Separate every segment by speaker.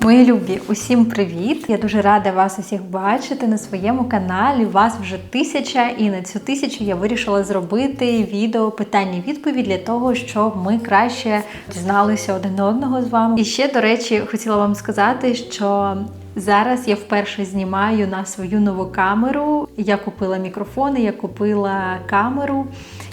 Speaker 1: Мої любі, усім привіт! Я дуже рада вас усіх бачити на своєму каналі. Вас вже 1000, і на цю 1000 я вирішила зробити відео питання-відповідь для того, щоб ми краще дізналися один одного з вами. І ще, до речі, хотіла вам сказати, що зараз я вперше знімаю на свою нову камеру. Я купила мікрофони, я купила камеру.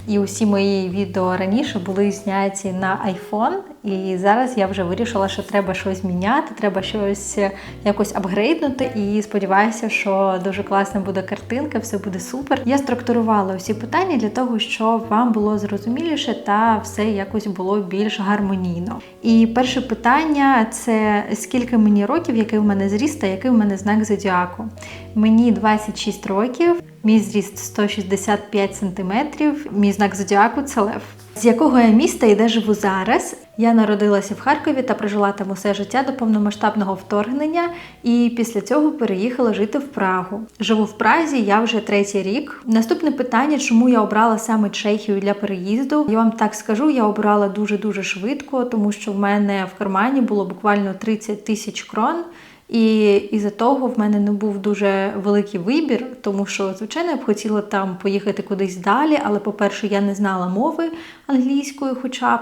Speaker 1: І усі мої відео раніше були зняті на iPhone. І зараз я вже вирішила, що треба щось міняти, треба щось якось апгрейднути. І сподіваюся, що дуже класна буде картинка, все буде супер. Я структурувала всі питання для того, щоб вам було зрозуміліше та все якось було більш гармонійно. І перше питання – це скільки мені років, який в мене зріст та який в мене знак зодіаку. Мені 26 років, мій зріст 165 см, мій знак зодіаку – це лев. З якого я міста і де живу зараз? Я народилася в Харкові та прожила там усе життя до повномасштабного вторгнення, і після цього переїхала жити в Прагу. Живу в Празі я вже 3-й рік. Наступне питання, чому я обрала саме Чехію для переїзду? Я вам так скажу, я обрала дуже-дуже швидко, тому що в мене в кармані було буквально 30 тисяч крон. І із-за того в мене не був дуже великий вибір, тому що, звичайно, я б хотіла там поїхати кудись далі, але, по-перше, я не знала мови англійської хоча б.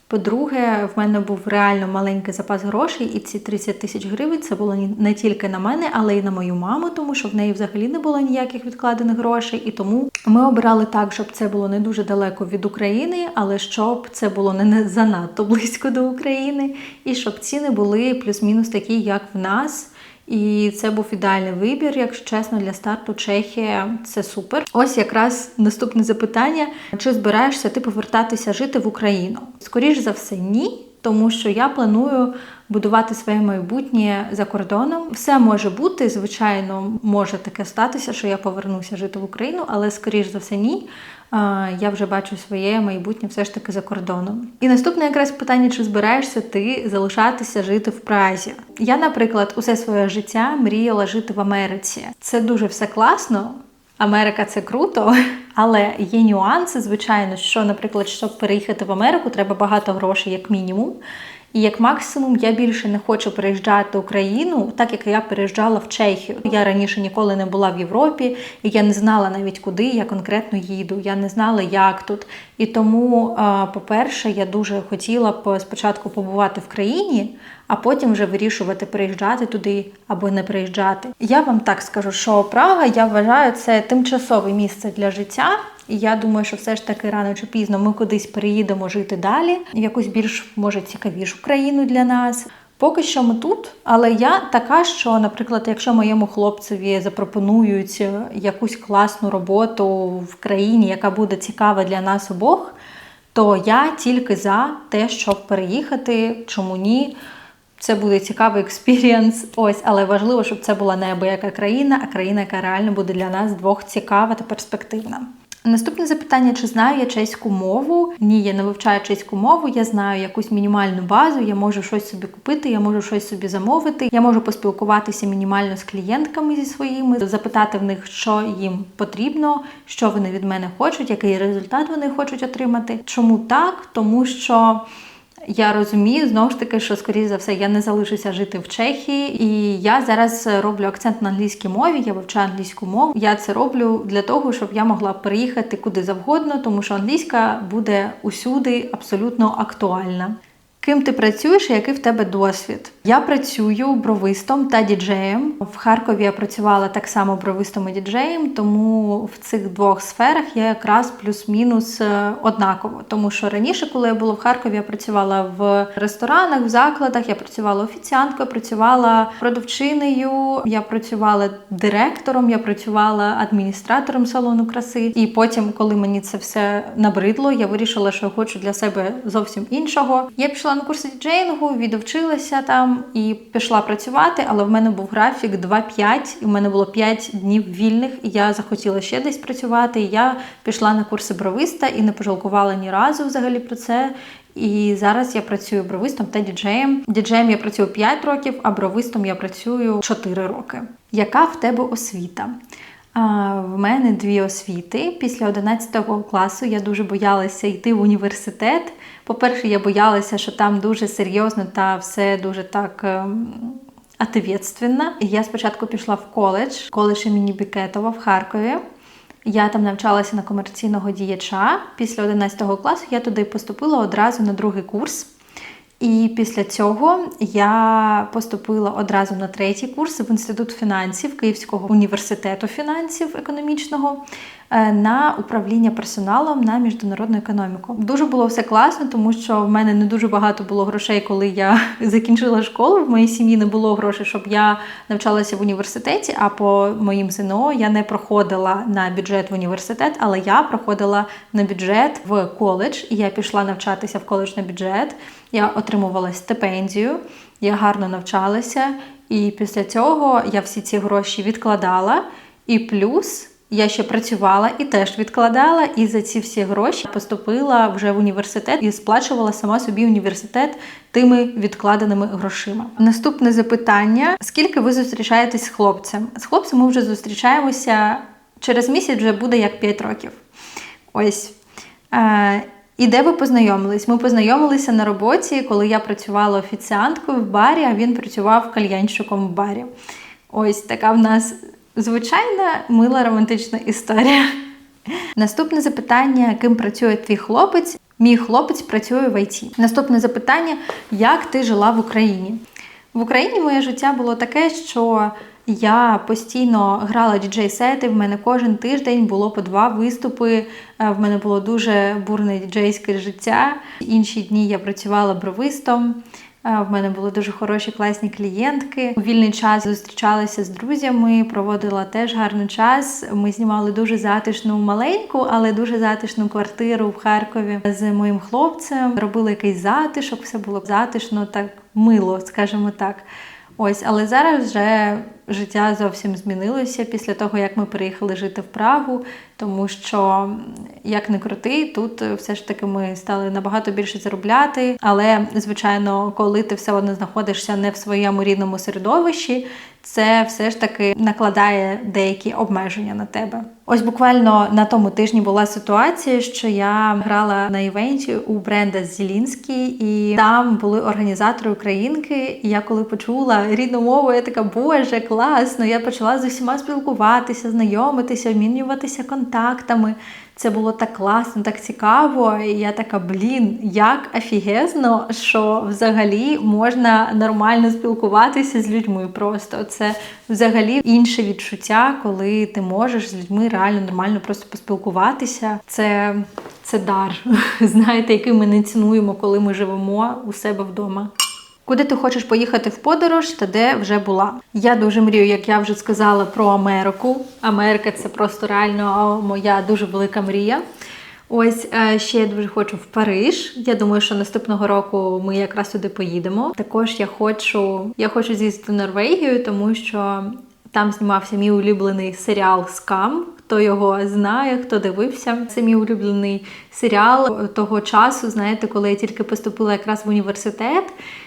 Speaker 1: По-друге, в мене був реально маленький запас грошей, і ці 30 тисяч гривень це було не тільки на мене, але й на мою маму, тому що в неї взагалі не було ніяких відкладених грошей. І тому ми обирали так, щоб це було не дуже далеко від України, але щоб це було не занадто близько до України, і щоб ціни були плюс-мінус такі, як в нас. І це був ідеальний вибір, якщо чесно, для старту Чехія це супер. Ось якраз наступне запитання. Чи збираєшся ти повертатися жити в Україну? Скоріш за все, ні. Тому що я планую будувати своє майбутнє за кордоном. Все може бути, звичайно, може таке статися, що я повернуся жити в Україну, але скоріш за все, ні. Я вже бачу своє майбутнє все ж таки за кордоном. І наступне якраз питання, чи збираєшся ти залишатися жити в Празі? Я, наприклад, усе своє життя мріяла жити в Америці. Це дуже все класно. Америка – це круто, але є нюанси, звичайно, що, наприклад, щоб переїхати в Америку, треба багато грошей, як мінімум. І як максимум я більше не хочу переїжджати в Україну, так як я переїжджала в Чехію. Я раніше ніколи не була в Європі, і я не знала навіть, куди я конкретно їду. Я не знала, як тут. І тому, по-перше, я дуже хотіла б спочатку побувати в країні, а потім вже вирішувати, переїжджати туди або не переїжджати. Я вам так скажу, що Прага, я вважаю, це тимчасове місце для життя. І я думаю, що все ж таки рано чи пізно ми кудись переїдемо жити далі, в якусь більш, може, цікавішу країну для нас. Поки що ми тут, але я така, що, наприклад, якщо моєму хлопцеві запропонують якусь класну роботу в країні, яка буде цікава для нас обох, то я тільки за те, щоб переїхати, чому ні. Це буде цікавий експірієнс, але важливо, щоб це була не абияка країна, а країна, яка реально буде для нас двох цікава та перспективна. Наступне запитання, чи знаю я чеську мову? Ні, я не вивчаю чеську мову, я знаю якусь мінімальну базу, я можу щось собі купити, я можу щось собі замовити, я можу поспілкуватися мінімально з клієнтками зі своїми, запитати в них, що їм потрібно, що вони від мене хочуть, який результат вони хочуть отримати. Чому так? Тому що я розумію, знову ж таки, що, скоріше за все, я не залишуся жити в Чехії. І я зараз роблю акцент на англійській мові, я вивчаю англійську мову. Я це роблю для того, щоб я могла переїхати куди завгодно, тому що англійська буде усюди абсолютно актуальна. Ким ти працюєш і який в тебе досвід? Я працюю бровистом та діджеєм. В Харкові я працювала так само бровистом і діджеєм, тому в цих двох сферах я якраз плюс-мінус однаково. Тому що раніше, коли я була в Харкові, я працювала в ресторанах, в закладах, я працювала офіціанткою, продавчинею, я працювала директором, я працювала адміністратором салону краси. І потім, коли мені це все набридло, я вирішила, що я хочу для себе зовсім іншого. Я пішла на курси діджеїнгу, відвчилася там і пішла працювати, але в мене був графік 2-5, і в мене було 5 днів вільних, і я захотіла ще десь працювати, і я пішла на курси бровиста і не пожалкувала ні разу взагалі про це. І зараз я працюю бровистом та діджеєм. Діджеєм я працюю 5 років, а бровистом я працюю 4 роки. Яка в тебе освіта? В мене 2 освіти. Після 11 класу я дуже боялася йти в університет. По-перше, я боялася, що там дуже серйозно та все дуже так ответственна. Я спочатку пішла в коледж імені Бекетова в Харкові. Я там навчалася на комерційного діяча. Після 11 класу я туди поступила одразу на другий курс. І після цього я поступила одразу на третій курс в Інститут фінансів Київського університету фінансів економічного на управління персоналом на міжнародну економіку. Дуже було все класно, тому що в мене не дуже багато було грошей, коли я закінчила школу. В моїй сім'ї не було грошей, щоб я навчалася в університеті, а по моїм ЗНО я не проходила на бюджет в університет, але я проходила на бюджет в коледж, і я пішла навчатися в коледж на бюджет. Я отримувала стипендію, я гарно навчалася, і після цього я всі ці гроші відкладала, і плюс я ще працювала і теж відкладала, і за ці всі гроші поступила вже в університет і сплачувала сама собі університет тими відкладеними грошима. Наступне запитання. Скільки ви зустрічаєтесь з хлопцем? З хлопцем ми вже зустрічаємося, через місяць вже буде як 5 років. Ось. І де ви познайомились? Ми познайомилися на роботі, коли я працювала офіціанткою в барі, а він працював кальянщиком в барі. Ось така в нас звичайна, мила, романтична історія. Наступне запитання. Ким працює твій хлопець? Мій хлопець працює в ІТ. Наступне запитання. Як ти жила в Україні? В Україні моє життя було таке, що я постійно грала діджей-сети, в мене кожен тиждень було по 2 виступи, в мене було дуже бурне діджейське життя. Інші дні я працювала бровистом, в мене були дуже хороші, класні клієнтки. У вільний час зустрічалася з друзями, проводила теж гарний час. Ми знімали дуже затишну, маленьку, але дуже затишну квартиру в Харкові з моїм хлопцем. Робили якийсь затишок, все було затишно, так мило, скажімо так. Ось, але зараз вже життя зовсім змінилося після того, як ми переїхали жити в Прагу, тому що, як не крути, тут все ж таки ми стали набагато більше заробляти, але, звичайно, коли ти все одно знаходишся не в своєму рідному середовищі, це все ж таки накладає деякі обмеження на тебе. Ось буквально на тому тижні була ситуація, що я грала на івенті у бренда Зелінський, і там були організатори українки, і я коли почула рідну мову, я така, боже, класно, я почала з усіма спілкуватися, знайомитися, обмінюватися контактами. Це було так класно, так цікаво, і я така, як офігезно, що взагалі можна нормально спілкуватися з людьми просто. Це взагалі інше відчуття, коли ти можеш з людьми реально нормально просто поспілкуватися. Це дар, знаєте, який ми не цінуємо, коли ми живемо у себе вдома. Куди ти хочеш поїхати в подорож та де вже була? Я дуже мрію, як я вже сказала, про Америку. Америка – це просто реально моя дуже велика мрія. Ось, ще я дуже хочу в Париж. Я думаю, що наступного року ми якраз туди поїдемо. Також я хочу з'їздити в Норвегію, тому що там знімався мій улюблений серіал «Скам». Хто його знає, хто дивився. Це мій улюблений серіал того часу, знаєте, коли я тільки поступила якраз в університет.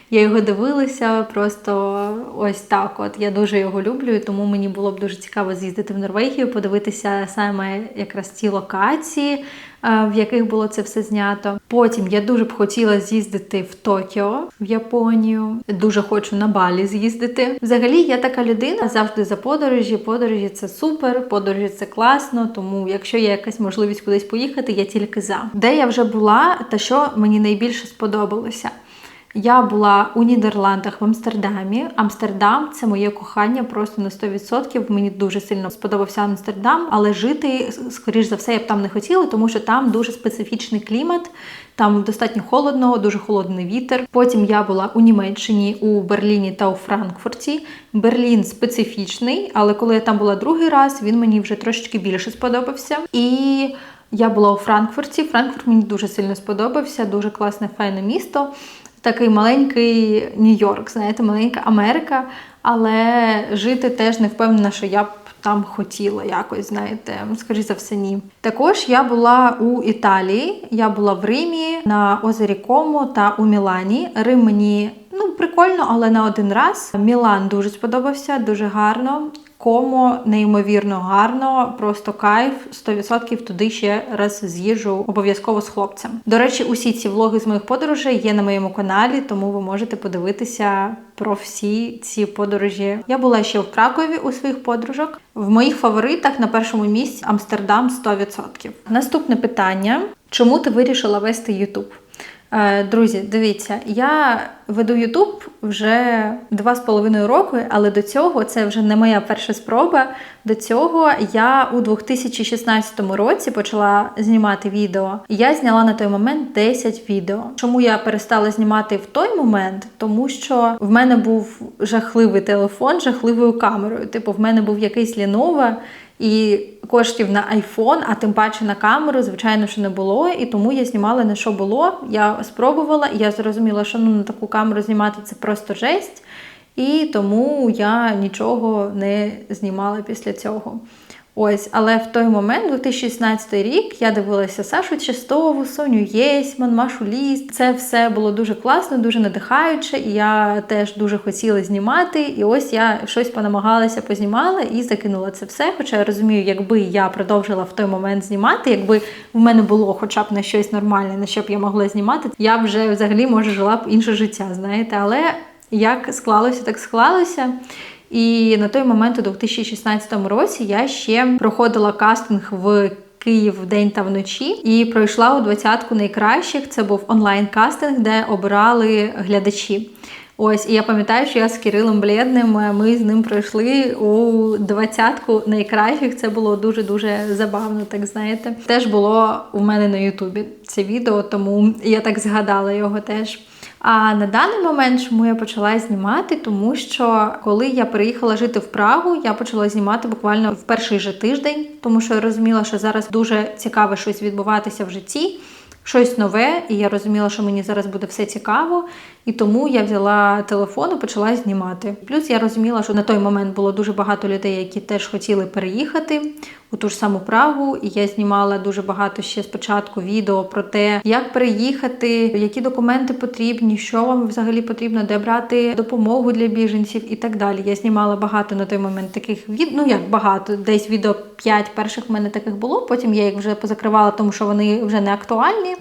Speaker 1: Я його дивилася просто ось так от. Я дуже його люблю, і тому мені було б дуже цікаво з'їздити в Норвегію, подивитися саме якраз ті локації, в яких було це все знято. Потім я дуже б хотіла з'їздити в Токіо, в Японію. Дуже хочу на Балі з'їздити. Взагалі, я така людина, завжди за подорожі. Подорожі – це супер, подорожі – це класно, тому якщо є якась можливість кудись поїхати, я тільки за. Де я вже була та що мені найбільше сподобалося? Я була у Нідерландах в Амстердамі. Амстердам – це моє кохання просто на 100%. Мені дуже сильно сподобався Амстердам, але жити, скоріш за все, я б там не хотіла, тому що там дуже специфічний клімат, там достатньо холодно, дуже холодний вітер. Потім я була у Німеччині, у Берліні та у Франкфурті. Берлін специфічний, але коли я там була другий раз, він мені вже трошечки більше сподобався. І я була у Франкфурті. Франкфурт мені дуже сильно сподобався, дуже класне, файне місто. Такий маленький Нью-Йорк, знаєте, маленька Америка, але жити теж не впевнена, що я б там хотіла якось, знаєте, скоріше за все, ні. Також я була у Італії, я була в Римі, на озері Комо та у Мілані. Рим мені, прикольно, але на один раз. Мілан дуже сподобався, дуже гарно. Комо неймовірно гарно, просто кайф, 100% туди ще раз з'їжджу обов'язково з хлопцем. До речі, усі ці влоги з моїх подорожей є на моєму каналі, тому ви можете подивитися про всі ці подорожі. Я була ще в Кракові у своїх подружок. В моїх фаворитах на першому місці Амстердам 100%. Наступне питання. Чому ти вирішила вести YouTube? Друзі, дивіться, я веду YouTube вже 2,5 роки, але до цього це вже не моя перша спроба. До цього я у 2016 році почала знімати відео. Я зняла на той момент 10 відео. Чому я перестала знімати в той момент? Тому що в мене був жахливий телефон з жахливою камерою. Типу, в мене був якийсь Lenovo, і коштів на iPhone, а тим паче на камеру, звичайно, що не було. І тому я знімала на що було. Я спробувала, і я зрозуміла, що на таку камеру знімати це просто жесть. І тому я нічого не знімала після цього. Ось, але в той момент, 2016 рік, я дивилася Сашу Чистову, Соню Єсьман, Машу Ліс. Це все було дуже класно, дуже надихаюче, і я теж дуже хотіла знімати. І ось я щось понамагалася, познімала і закинула це все. Хоча я розумію, якби я продовжила в той момент знімати, якби в мене було хоча б на щось нормальне, на що б я могла знімати, я б вже взагалі, може, жила б інше життя, знаєте. Але як склалося, так склалося. І на той момент, у 2016 році, я ще проходила кастинг в Київ вдень та вночі і пройшла у 20-ку найкращих. Це був онлайн-кастинг, де обирали глядачі. Ось, і я пам'ятаю, що я з Кирилом Блєдним, ми з ним пройшли у 20-ку найкращих. Це було дуже-дуже забавно, так знаєте. Теж було у мене на Ютубі це відео, тому я так згадала його теж. А на даний момент, чому я почала знімати, тому що коли я переїхала жити в Прагу, я почала знімати буквально в перший же тиждень, тому що я розуміла, що зараз дуже цікаве щось відбуватися в житті, щось нове, і я розуміла, що мені зараз буде все цікаво, і тому я взяла телефон і почала знімати. Плюс я розуміла, що на той момент було дуже багато людей, які теж хотіли переїхати у ту ж саму Прагу, і я знімала дуже багато ще спочатку відео про те, як переїхати, які документи потрібні, що вам взагалі потрібно, де брати допомогу для біженців і так далі. Я знімала багато на той момент таких відео, ну як багато, десь відео 5 перших в мене таких було, потім я їх вже позакривала, тому що вони вже не актуальні.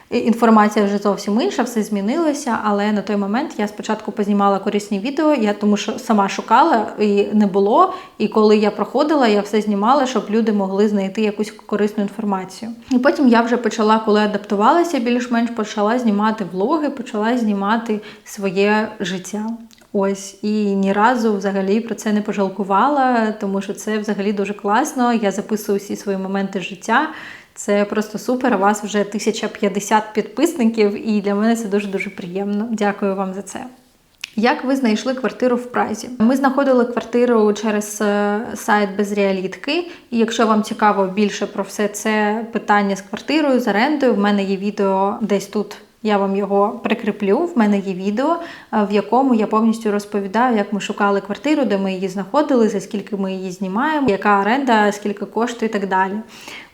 Speaker 1: Інформація вже зовсім інша, все змінилося, але на той момент я спочатку познімала корисні відео, тому що сама шукала і не було, і коли я проходила, я все знімала, щоб люди могли знайти якусь корисну інформацію. І потім я вже почала, коли адаптувалася більш-менш, почала знімати влоги, почала знімати своє життя. Ось, і ні разу взагалі про це не пожалкувала, тому що це взагалі дуже класно, я записую всі свої моменти життя. Це просто супер, у вас вже 1050 підписників, і для мене це дуже-дуже приємно. Дякую вам за це. Як ви знайшли квартиру в Празі? Ми знаходили квартиру через сайт Безреалітки, і якщо вам цікаво більше про все це питання з квартирою, з орендою, в мене є відео десь тут. Я вам його прикріплю, в мене є відео, в якому я повністю розповідаю, як ми шукали квартиру, де ми її знаходили, за скільки ми її знімаємо, яка оренда, скільки коштує і так далі.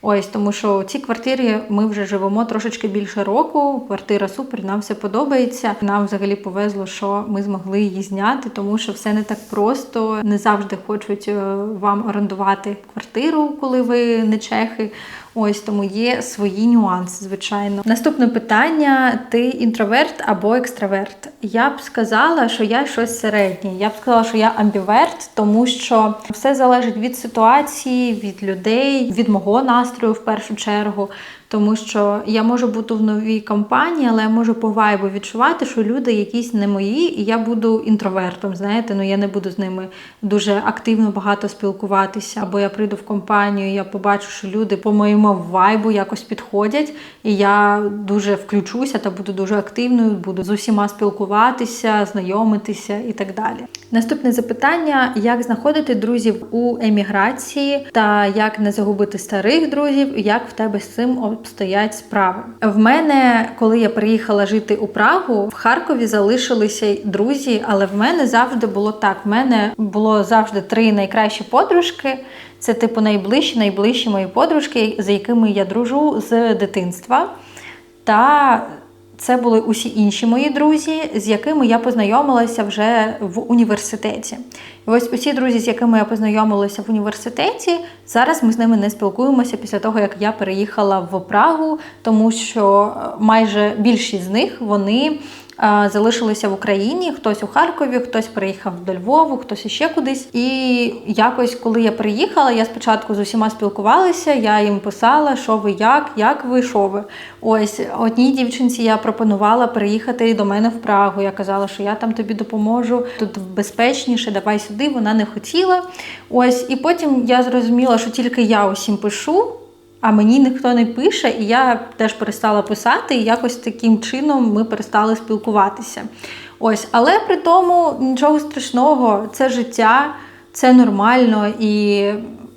Speaker 1: Ось, тому що в цій квартирі ми вже живемо трошечки більше року, квартира супер, нам все подобається. Нам взагалі повезло, що ми змогли її зняти, тому що все не так просто, не завжди хочуть вам орендувати квартиру, коли ви не чехи. Ось, тому є свої нюанси, звичайно. Наступне питання. Ти інтроверт або екстраверт? Я б сказала, що я щось середнє. Я б сказала, що я амбіверт, тому що все залежить від ситуації, від людей, від мого настрою в першу чергу. Тому що я можу бути в новій компанії, але я можу по вайбу відчувати, що люди якісь не мої, і я буду інтровертом, знаєте, я не буду з ними дуже активно багато спілкуватися. Або я прийду в компанію, я побачу, що люди по моєму вайбу якось підходять, і я дуже включуся та буду дуже активною, буду з усіма спілкуватися, знайомитися і так далі. Наступне запитання: як знаходити друзів у еміграції та як не загубити старих друзів, як в тебе з цим обстоять справи? В мене, коли я приїхала жити у Прагу, в Харкові залишилися друзі, але в мене завжди було так. В мене було завжди 3 найкращі подружки. Це типу найближчі мої подружки, з якими я дружу з дитинства. Та це були усі інші мої друзі, з якими я познайомилася вже в університеті. І ось усі друзі, з якими я познайомилася в університеті, зараз ми з ними не спілкуємося після того, як я переїхала в Прагу, тому що майже більшість з них, вони залишилися в Україні, хтось у Харкові, хтось переїхав до Львову, хтось ще кудись. І якось, коли я приїхала, я спочатку з усіма спілкувалася, я їм писала, що ви, як ви, що ви. Ось, одній дівчинці я пропонувала переїхати до мене в Прагу. Я казала, що я там тобі допоможу, тут безпечніше, давай сюди. Вона не хотіла. Ось, і потім я зрозуміла, що тільки я усім пишу, а мені ніхто не пише, і я теж перестала писати, і якось таким чином ми перестали спілкуватися. Ось, але при тому нічого страшного, це життя, це нормально, і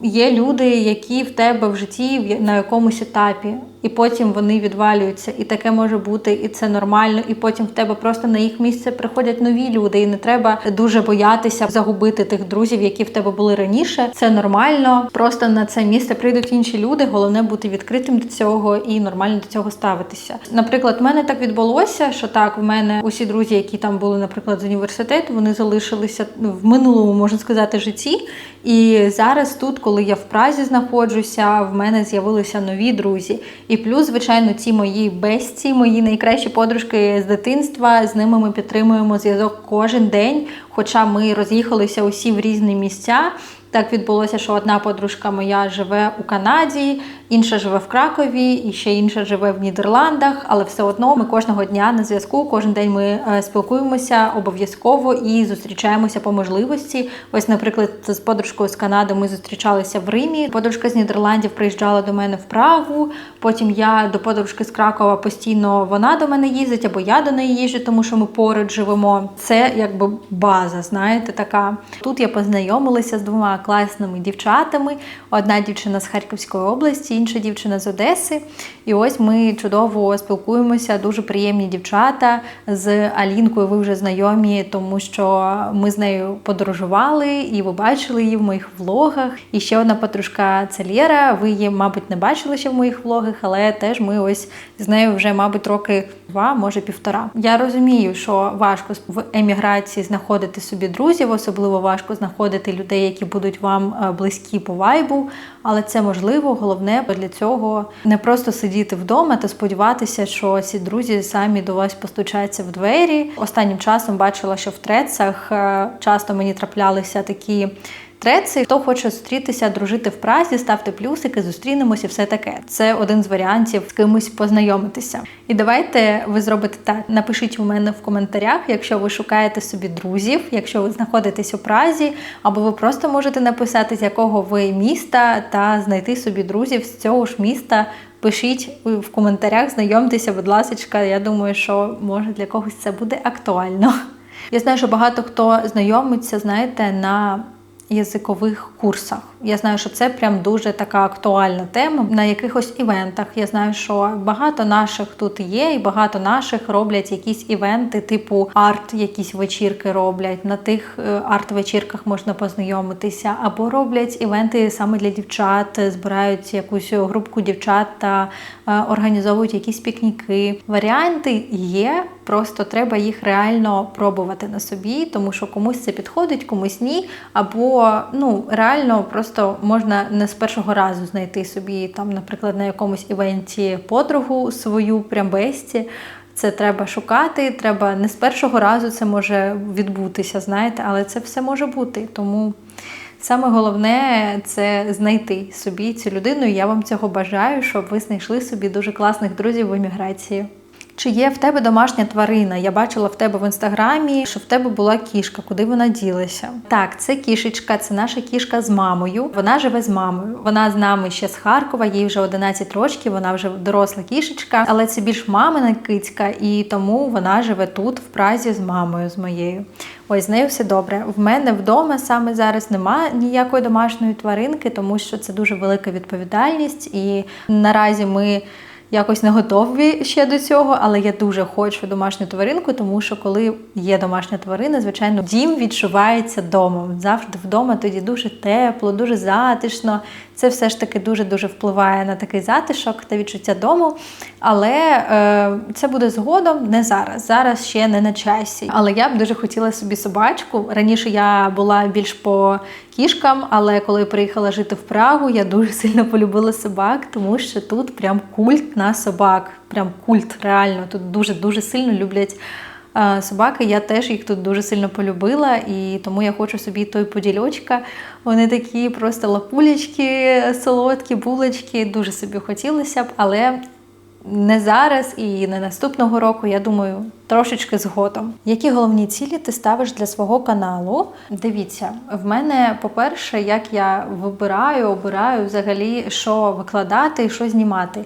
Speaker 1: є люди, які в тебе в житті на якомусь етапі, і потім вони відвалюються, і таке може бути, і це нормально, і потім в тебе просто на їх місце приходять нові люди, і не треба дуже боятися загубити тих друзів, які в тебе були раніше. Це нормально, просто на це місце прийдуть інші люди, головне бути відкритим до цього і нормально до цього ставитися. Наприклад, в мене так відбулося, що так, в мене усі друзі, які там були, наприклад, з університету, вони залишилися в минулому, можна сказати, житті, і зараз тут, коли я в Празі знаходжуся, в мене з'явилися нові друзі. І плюс, звичайно, ці мої бестії, мої найкращі подружки з дитинства, з ними ми підтримуємо зв'язок кожен день, хоча ми роз'їхалися усі в різні місця. Так відбулося, що одна подружка моя живе у Канаді, інша живе в Кракові, і ще інша живе в Нідерландах, але все одно ми кожного дня на зв'язку, кожен день ми спілкуємося обов'язково і зустрічаємося по можливості. Ось, наприклад, з подружкою з Канади ми зустрічалися в Римі, подружка з Нідерландів приїжджала до мене в Прагу, потім я до подружки з Кракова постійно, вона до мене їздить, або я до неї їжджу, тому що ми поруч живемо. Це якби база, знаєте, така. Тут я познайомилася з двома класними дівчатами. Одна дівчина з Харківської області, інша дівчина з Одеси. І ось ми чудово спілкуємося, дуже приємні дівчата. З Алінкою ви вже знайомі, тому що ми з нею подорожували, і ви бачили її в моїх влогах. І ще одна подружка – це Лєра. Ви її, мабуть, не бачили ще в моїх влогах, але теж ми ось з нею вже, мабуть, роки 2, може 1,5. Я розумію, що важко в еміграції знаходити собі друзів, особливо важко знаходити людей, які будуть вам близькі по вайбу, але це можливо. Головне для цього не просто сидіти вдома та сподіватися, що ці друзі самі до вас постучаться в двері. Останнім часом бачила, що в трецах часто мені траплялися такі треці. Хто хоче зустрітися, дружити в Празі, ставте плюсики, зустрінемося і все таке. Це один з варіантів з кимось познайомитися. І давайте ви зробите так. Напишіть у мене в коментарях, якщо ви шукаєте собі друзів, якщо ви знаходитесь у Празі, або ви просто можете написати, з якого ви міста, та знайти собі друзів з цього ж міста. Пишіть в коментарях, знайомтеся, будь ласка. Я думаю, що може для когось це буде актуально. Я знаю, що багато хто знайомиться, знаєте, на язикових курсах. Я знаю, що це прям дуже така актуальна тема. На якихось івентах. Я знаю, що багато наших тут є, і багато наших роблять якісь івенти, типу арт, якісь вечірки роблять. На тих арт-вечірках можна познайомитися. Або роблять івенти саме для дівчат, збирають якусь групку дівчат та організовують якісь пікніки. Варіанти є, просто треба їх реально пробувати на собі, тому що комусь це підходить, комусь ні. Або, реально просто можна не з першого разу знайти собі, там, наприклад, на якомусь івенті подругу свою, прям бесті. Це треба шукати, треба не з першого разу це може відбутися, знаєте, але це все може бути. Тому саме головне – це знайти собі цю людину, і я вам цього бажаю, щоб ви знайшли собі дуже класних друзів в еміграції. Чи є в тебе домашня тварина? Я бачила в тебе в інстаграмі, що в тебе була кішка. Куди вона ділася? Так, це кішечка, це наша кішка з мамою. Вона живе з мамою. Вона з нами ще з Харкова, їй вже 11 років, вона вже доросла кішечка. Але це більш мамина кицька, і тому вона живе тут, в Празі, з мамою, з моєю. Ось, з нею все добре. В мене вдома саме зараз немає ніякої домашньої тваринки, тому що це дуже велика відповідальність. І наразі ми якось не готові ще до цього, але я дуже хочу домашню тваринку, тому що коли є домашня тварина, звичайно, дім відчувається домом. Завжди вдома тоді дуже тепло, дуже затишно. Це все ж таки дуже-дуже впливає на такий затишок та відчуття дому. Але це буде згодом, не зараз. Зараз ще не на часі. Але я б дуже хотіла собі собачку. Раніше я була більш по кішкам, але коли приїхала жити в Прагу, я дуже сильно полюбила собак, тому що тут прям культ на собак. Прям культ, реально. Тут дуже-дуже сильно люблять собаки, я теж їх тут дуже сильно полюбила, і тому я хочу собі той подільочка. Вони такі просто лапулечки, солодкі, булочки, дуже собі хотілося б, але не зараз і не наступного року, я думаю, трошечки згодом. Які головні цілі ти ставиш для свого каналу? Дивіться, в мене, по-перше, як я обираю взагалі, що викладати і що знімати.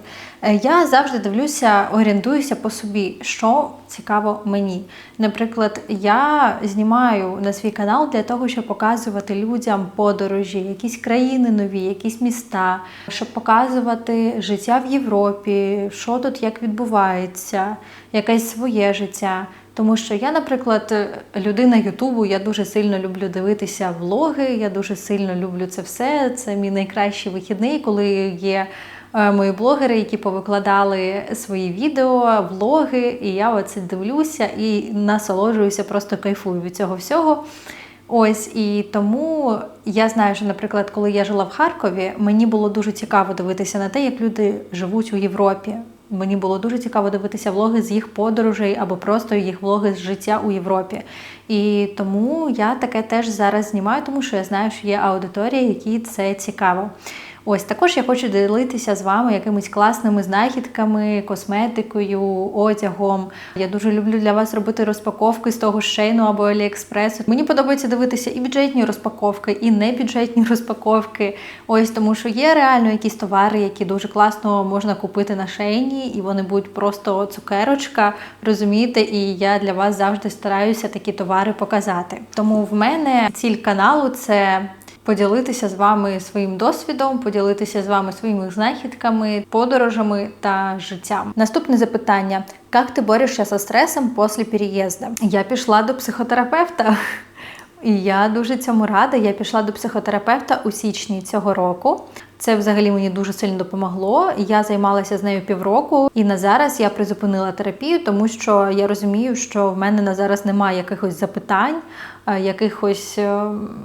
Speaker 1: Я завжди дивлюся, орієнтуюся по собі, що цікаво мені. Наприклад, я знімаю на свій канал для того, щоб показувати людям подорожі, якісь країни нові, якісь міста, щоб показувати життя в Європі, що тут як відбувається, якесь своє життя. Тому що я, наприклад, людина Ютубу, я дуже сильно люблю дивитися влоги, я дуже сильно люблю це все. Це мій найкращий вихідний, коли є мої блогери, які повикладали свої відео, влоги, і я оце дивлюся і насолоджуюся, просто кайфую від цього всього. Ось, і тому я знаю, що, наприклад, коли я жила в Харкові, мені було дуже цікаво дивитися на те, як люди живуть у Європі. Мені було дуже цікаво дивитися влоги з їх подорожей або просто їх влоги з життя у Європі. І тому я таке теж зараз знімаю, тому що я знаю, що є аудиторія, якій це цікаво. Ось, також я хочу ділитися з вами якимись класними знахідками, косметикою, одягом. Я дуже люблю для вас робити розпаковки з того ж Шейну або Аліекспресу. Мені подобається дивитися і бюджетні розпаковки, і небюджетні розпаковки. Ось, тому що є реально якісь товари, які дуже класно можна купити на Шейні, і вони будуть просто цукерочка, розумієте? І я для вас завжди стараюся такі товари показати. Тому в мене ціль каналу – це поділитися з вами своїм досвідом, поділитися з вами своїми знахідками, подорожами та життям. Наступне запитання. Як ти борешся зі стресом після переїзду? Я пішла до психотерапевта. І я дуже цьому рада. Я пішла до психотерапевта у січні цього року. Це взагалі мені дуже сильно допомогло. Я займалася з нею півроку, і на зараз я призупинила терапію, тому що я розумію, що в мене на зараз немає якихось запитань, якихось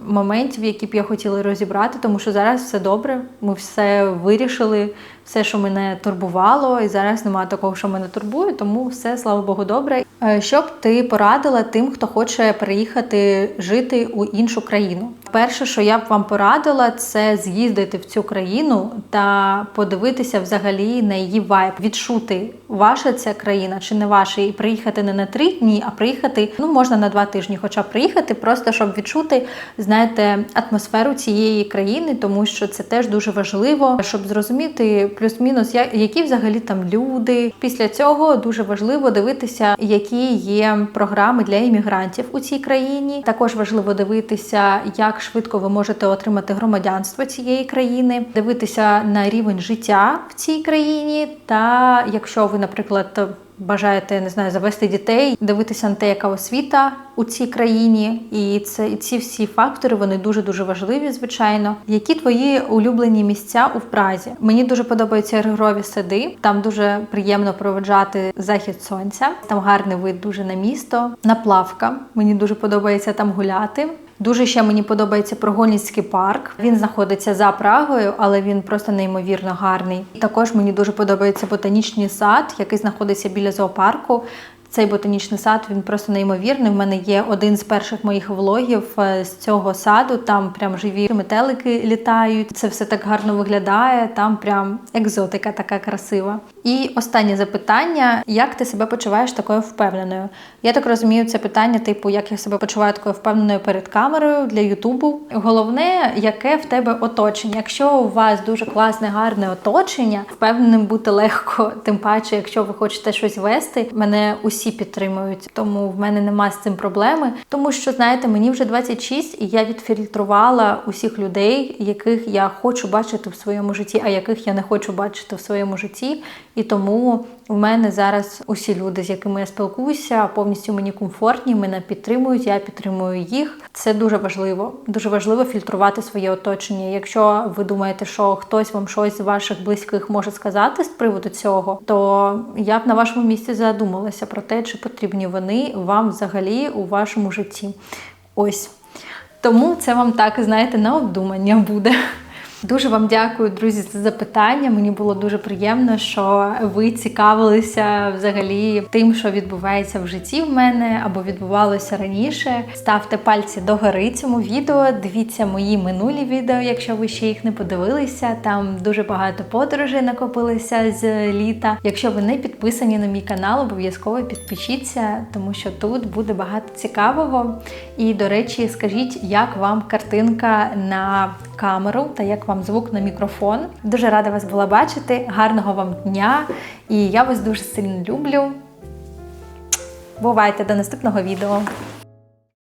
Speaker 1: моментів, які б я хотіла розібрати, тому що зараз все добре, ми все вирішили, все, що мене турбувало, і зараз немає такого, що мене турбує, тому все, слава Богу, добре. Що б ти порадила тим, хто хоче переїхати жити у іншу країну? Перше, що я б вам порадила, це з'їздити в цю країну та подивитися взагалі на її вайб, відчути, ваша ця країна чи не ваша, і приїхати не на 3 дні, а приїхати, можна на 2 тижні, хоча б приїхати, просто щоб відчути, знаєте, атмосферу цієї країни, тому що це теж дуже важливо, щоб зрозуміти плюс-мінус, які взагалі там люди. Після цього дуже важливо дивитися, які є програми для іммігрантів у цій країні. Також важливо дивитися, як швидко ви можете отримати громадянство цієї країни, дивитися на рівень життя в цій країні, та якщо ви, наприклад, бажаєте, не знаю, завести дітей, дивитися на те, яка освіта у цій країні. І ці всі фактори, вони дуже-дуже важливі, звичайно. Які твої улюблені місця у Празі? Мені дуже подобаються ігрові сади. Там дуже приємно проведжати захід сонця. Там гарний вид дуже на місто. Наплавка. Мені дуже подобається там гуляти. Дуже ще мені подобається Прогульницький парк. Він знаходиться за Прагою, але він просто неймовірно гарний. Також мені дуже подобається ботанічний сад, який знаходиться біля зоопарку. Цей ботанічний сад, він просто неймовірний. В мене є один з перших моїх влогів з цього саду. Там прям живі метелики літають. Це все так гарно виглядає. Там прям екзотика така красива. І останнє запитання. Як ти себе почуваєш такою впевненою? Я так розумію, це питання, типу, як я себе почуваю такою впевненою перед камерою для Ютубу. Головне, яке в тебе оточення. Якщо у вас дуже класне, гарне оточення, впевненим бути легко. Тим паче, якщо ви хочете щось вести, мене усі підтримують, тому в мене нема з цим проблеми. Тому що, знаєте, мені вже 26, і я відфільтрувала усіх людей, яких я хочу бачити в своєму житті, а яких я не хочу бачити в своєму житті. І тому в мене зараз усі люди, з якими я спілкуюся, повністю мені комфортні, мене підтримують, я підтримую їх. Це дуже важливо. Дуже важливо фільтрувати своє оточення. Якщо ви думаєте, що хтось вам щось з ваших близьких може сказати з приводу цього, то я б на вашому місці задумалася про те, чи потрібні вони вам взагалі у вашому житті. Ось. Тому це вам так, знаєте, на обдумання буде. Дуже вам дякую, друзі, за запитання. Мені було дуже приємно, що ви цікавилися взагалі тим, що відбувається в житті в мене або відбувалося раніше. Ставте пальці догори цьому відео, дивіться мої минулі відео, якщо ви ще їх не подивилися. Там дуже багато подорожей накопилися з літа. Якщо ви не підписані на мій канал, обов'язково підпишіться, тому що тут буде багато цікавого. І, до речі, скажіть, як вам картинка на камеру та як вам звук на мікрофон. Дуже рада вас була бачити. Гарного вам дня. І я вас дуже сильно люблю. Бувайте, до наступного відео.